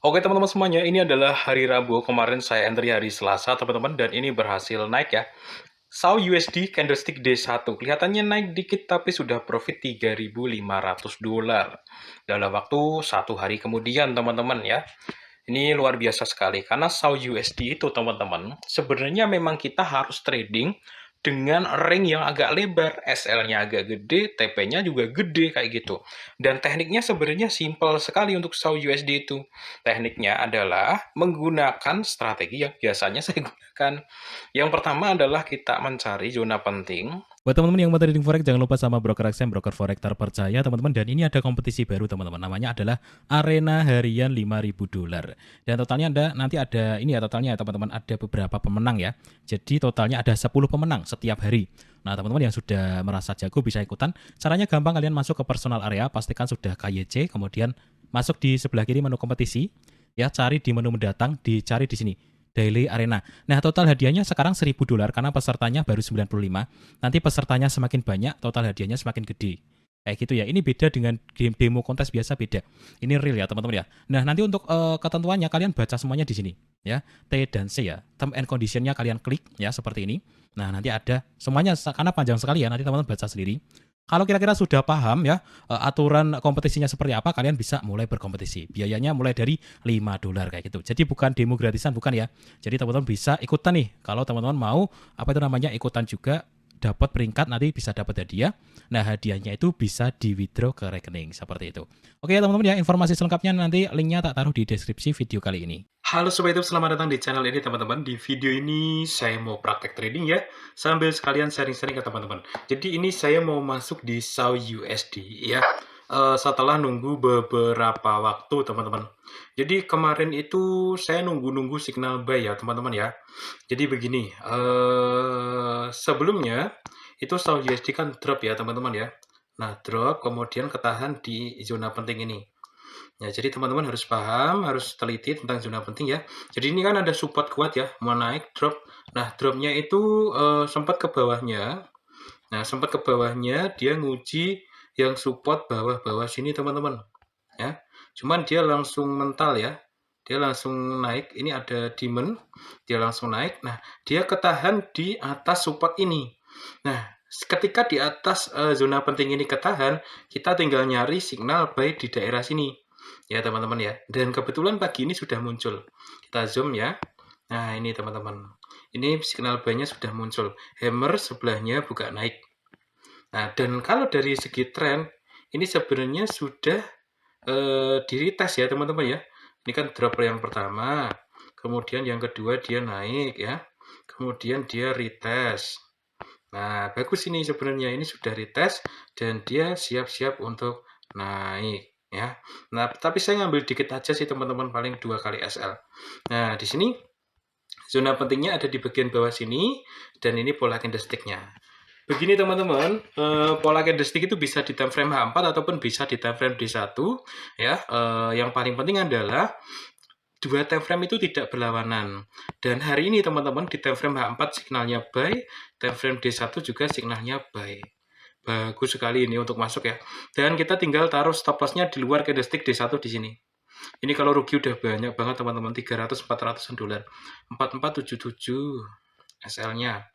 Oke teman-teman semuanya, ini adalah hari Rabu, kemarin saya entry hari Selasa teman-teman, dan ini berhasil naik ya. SAU USD candlestick D1, kelihatannya naik dikit tapi sudah profit 3.500 dolar dalam waktu satu hari kemudian teman-teman ya. Ini luar biasa sekali, karena SAU USD itu teman-teman, sebenarnya memang kita harus trading dengan ring yang agak lebar, SL-nya agak gede, TP-nya juga gede kayak gitu. Dan tekniknya sebenarnya simpel sekali untuk SAU USD itu. Tekniknya adalah menggunakan strategi yang biasanya saya gunakan. Yang pertama adalah kita mencari zona penting. Buat teman-teman yang mau trading forex, jangan lupa sama broker XM, broker forex terpercaya teman-teman. Dan ini ada kompetisi baru teman-teman, namanya adalah Arena Harian 5.000 dolar. Dan totalnya nanti ada ini ya, totalnya ya teman-teman, ada beberapa pemenang ya. Jadi totalnya ada 10 pemenang setiap hari. Nah teman-teman yang sudah merasa jago bisa ikutan. Caranya gampang, kalian masuk ke personal area, pastikan sudah KYC, kemudian masuk di sebelah kiri menu kompetisi. Ya, cari di menu mendatang, dicari di sini Daily Arena. Nah, total hadiahnya sekarang 1.000 dolar karena pesertanya baru 95. Nanti pesertanya semakin banyak, total hadiahnya semakin gede. Kayak gitu ya. Ini beda dengan game demo kontes biasa, beda. Ini real ya, teman-teman ya. Nah, nanti untuk ketentuannya kalian baca semuanya di sini ya. T dan C ya. Term and conditionnya kalian klik ya seperti ini. Nah, nanti ada semuanya karena panjang sekali ya. Nanti teman-teman baca sendiri. Kalau kira-kira sudah paham ya aturan kompetisinya seperti apa, kalian bisa mulai berkompetisi. Biayanya mulai dari 5 dolar kayak gitu. Jadi bukan demo gratisan, bukan ya. Jadi teman-teman bisa ikutan nih. Kalau teman-teman mau apa itu namanya ikutan juga, dapat peringkat, nanti bisa dapat hadiah. Nah, hadiahnya itu bisa di withdraw ke rekening seperti itu. Oke ya teman-teman ya, informasi selengkapnya nanti linknya tak taruh di deskripsi video kali ini. Halo Sobat YouTube, selamat datang di channel ini teman-teman. Di video ini saya mau praktek trading ya, sambil sekalian sharing-sharing ke teman-teman. Jadi ini saya mau masuk di SAU USD ya, setelah nunggu beberapa waktu teman-teman. Jadi kemarin itu saya nunggu-nunggu signal buy ya teman-teman ya. Jadi begini, sebelumnya itu SAU USD kan drop ya teman-teman ya. Nah drop kemudian ketahan di zona penting ini. Ya, jadi teman-teman harus paham, harus teliti tentang zona penting ya. Jadi ini kan ada support kuat ya, mau naik drop. Nah, dropnya itu sempat ke bawahnya. Nah, sempat ke bawahnya dia nguji yang support bawah-bawah sini teman-teman. Ya, cuman dia langsung mental ya. Dia langsung naik. Ini ada demand, dia langsung naik. Nah, dia ketahan di atas support ini. Nah, ketika di atas zona penting ini ketahan, kita tinggal nyari signal buy di daerah sini. Ya, teman-teman ya. Dan kebetulan pagi ini sudah muncul. Kita zoom ya. Nah, ini teman-teman. Ini signal buy-nya sudah muncul. Hammer sebelahnya buka naik. Nah, dan kalau dari segi tren, ini sebenarnya sudah di retest ya teman-teman ya. Ini kan drop yang pertama, kemudian yang kedua dia naik ya, kemudian dia retest. Nah, bagus ini sebenarnya, ini sudah retest dan dia siap-siap untuk naik ya. Nah, tapi saya ngambil dikit aja sih teman-teman, paling 2 kali SL. Nah, di sini zona pentingnya ada di bagian bawah sini dan ini pola candlestick-nya. Begini teman-teman, pola candlestick itu bisa di time frame H4 ataupun bisa di time frame D1 ya. Yang paling penting adalah dua time frame itu tidak berlawanan. Dan hari ini teman-teman di time frame H4 signalnya buy, time frame D1 juga signalnya buy. Bagus sekali ini untuk masuk ya. Dan kita tinggal taruh stop loss-nya di luar candlestick D1 di sini. Ini kalau rugi udah banyak banget teman-teman, 300-400 dolar. 4477 SL-nya.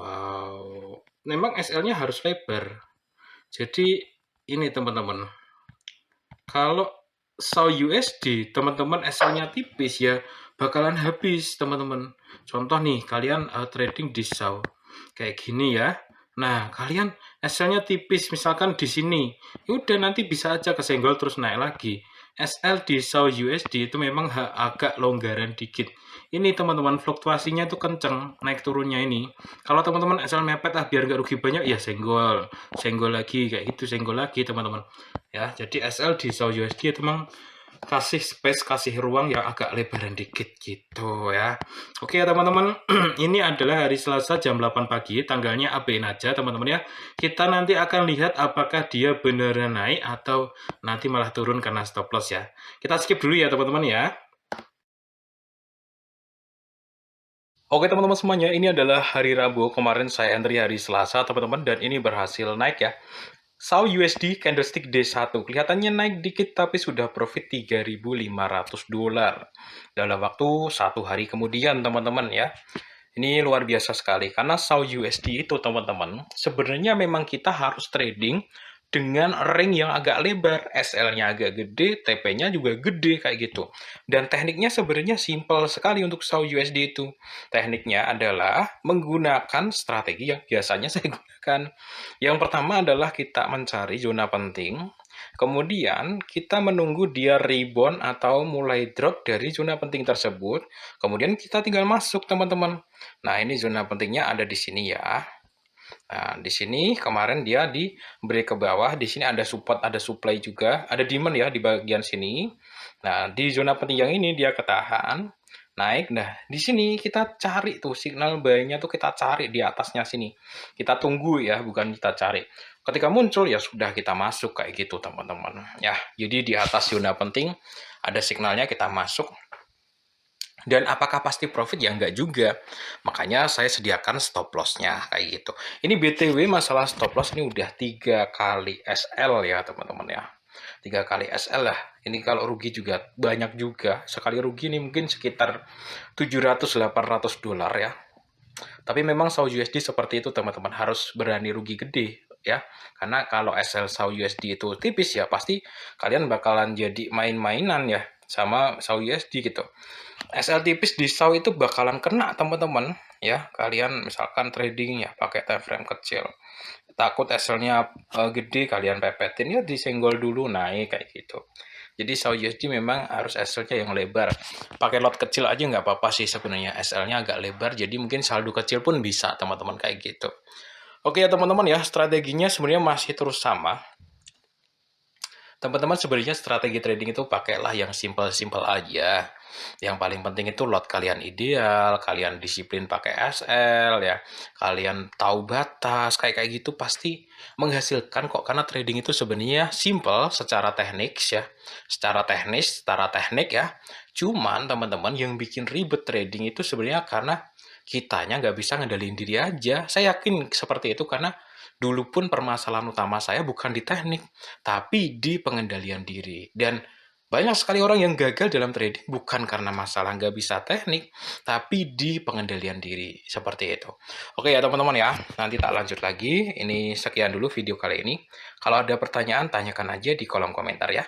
Wow, memang SL-nya harus lebar. Jadi ini teman-teman, kalau SAU USD teman-teman SL-nya tipis ya bakalan habis teman-teman. Contoh nih kalian trading di SAU kayak gini ya. Nah kalian SL-nya tipis misalkan di sini, ya udah nanti bisa aja kesenggol terus naik lagi. SL di SAU USD itu memang agak longgaran dikit. Ini teman-teman fluktuasinya itu kenceng naik turunnya ini. Kalau teman-teman SL mepet biar nggak rugi banyak ya senggol, senggol lagi kayak gitu, senggol lagi teman-teman. Ya, jadi SL di SAU USD itu memang kasih space, kasih ruang yang agak lebaran dikit gitu ya. Oke ya teman-teman, ini adalah hari Selasa jam 8 pagi, tanggalnya abain aja teman-teman ya. Kita nanti akan lihat apakah dia beneran naik atau nanti malah turun karena stop loss ya. Kita skip dulu ya teman-teman ya. Oke teman-teman semuanya, ini adalah hari Rabu, kemarin saya entry hari Selasa teman-teman, dan ini berhasil naik ya. SAU USD candlestick D1 kelihatannya naik dikit tapi sudah profit $3.500 dalam waktu 1 hari kemudian teman-teman ya. Ini luar biasa sekali karena SAU USD itu teman-teman sebenarnya memang kita harus trading dengan ring yang agak lebar, SL-nya agak gede, TP-nya juga gede kayak gitu. Dan tekniknya sebenarnya simpel sekali untuk SAU USD itu. Tekniknya adalah menggunakan strategi yang biasanya saya gunakan. Yang pertama adalah kita mencari zona penting, kemudian kita menunggu dia rebound atau mulai drop dari zona penting tersebut, kemudian kita tinggal masuk teman-teman. Nah ini zona pentingnya ada di sini ya. Nah, di sini kemarin dia di break ke bawah, di sini ada support, ada supply juga, ada demand ya di bagian sini. Nah, di zona penting yang ini dia ketahan, naik. Nah, di sini kita cari tuh signal buy-nya tuh kita cari di atasnya sini. Kita tunggu ya, bukan kita cari. Ketika muncul ya sudah kita masuk kayak gitu, teman-teman. Ya, jadi di atas zona penting ada signalnya kita masuk. Dan apakah pasti profit? Ya enggak juga. Makanya saya sediakan stop loss-nya kayak gitu. Ini BTW masalah stop loss ini udah 3 kali SL ya teman-teman ya. 3 kali SL lah. Ini kalau rugi juga banyak juga. Sekali rugi ini mungkin sekitar $700-800 ya. Tapi memang SAU USD seperti itu teman-teman. Harus berani rugi gede ya. Karena kalau SL SAU USD itu tipis ya pasti kalian bakalan jadi main-mainan ya sama SAU USD gitu. SL tipis di SAU itu bakalan kena teman-teman ya. Kalian misalkan trading ya pakai time frame kecil. Takut SL-nya gede kalian pepetin ya disenggol dulu naik kayak gitu. Jadi SAU USD memang harus SL-nya yang lebar. Pakai lot kecil aja nggak apa-apa sih sebenarnya. SL-nya agak lebar jadi mungkin saldo kecil pun bisa teman-teman kayak gitu. Oke ya teman-teman ya, strateginya sebenarnya masih terus sama. Teman-teman sebenarnya strategi trading itu pakailah yang simple-simple aja. Yang paling penting itu lot kalian ideal, kalian disiplin pakai SL ya, kalian tahu batas kayak gitu pasti menghasilkan kok karena trading itu sebenarnya simple secara teknik ya, secara teknis, secara teknik ya. Cuman teman-teman yang bikin ribet trading itu sebenarnya karena kitanya nggak bisa ngendaliin diri aja. Saya yakin seperti itu karena dulu pun permasalahan utama saya bukan di teknik, tapi di pengendalian diri. Dan banyak sekali orang yang gagal dalam trading bukan karena masalah nggak bisa teknik, tapi di pengendalian diri. Seperti itu. Oke ya teman-teman ya, nanti tak lanjut lagi. Ini sekian dulu video kali ini. Kalau ada pertanyaan, tanyakan aja di kolom komentar ya.